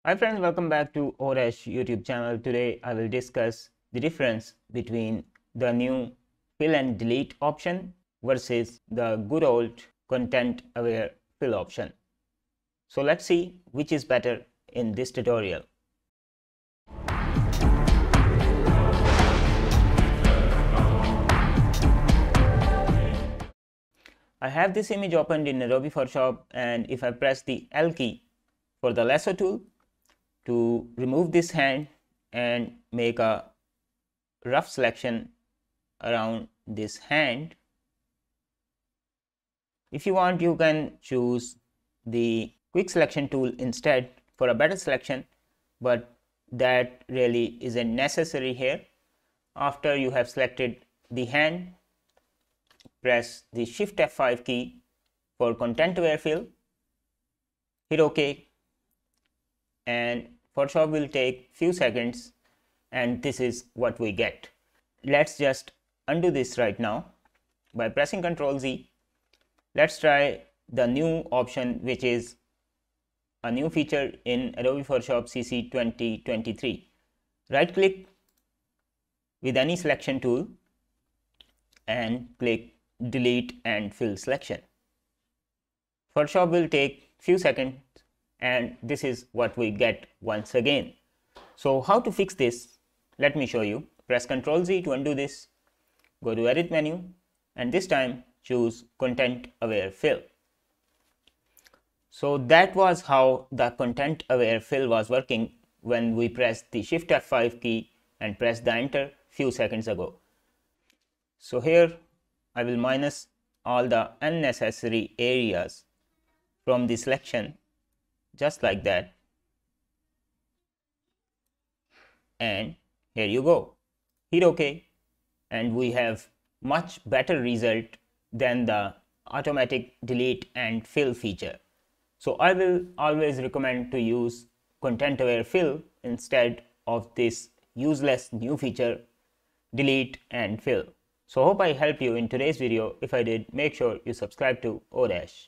Hi friends, welcome back to Oresh YouTube channel. Today I will discuss the difference between the new fill and delete option versus the good old content aware fill option. So let's see which is better in this tutorial. I have this image opened in Adobe Photoshop, and if I press the L key for the lasso tool to remove this hand and make a rough selection around this hand. If you want, you can choose the quick selection tool instead for a better selection, but that really isn't necessary here. After you have selected the hand, press the Shift F5 key for content aware fill, hit OK, and Photoshop will take few seconds, and this is what we get. Let's just undo this right now by pressing Ctrl Z. Let's try the new option, which is a new feature in Adobe Photoshop CC 2023. Right click with any selection tool and click delete and fill selection. Photoshop will take few seconds, and this is what we get once again. So how to fix this? Let me show you. Press Ctrl Z to undo this. Go to edit menu, and this time choose content aware fill. So that was how the content aware fill was working when we pressed the Shift F5 key and pressed the enter few seconds ago. So here I will minus all the unnecessary areas from the selection, just like that, and here you go. Hit OK, and we have much better result than the automatic delete and fill feature. So I will always recommend to use content aware fill instead of this useless new feature delete and fill. So hope I helped you in today's video. If I did, make sure you subscribe to Oresh.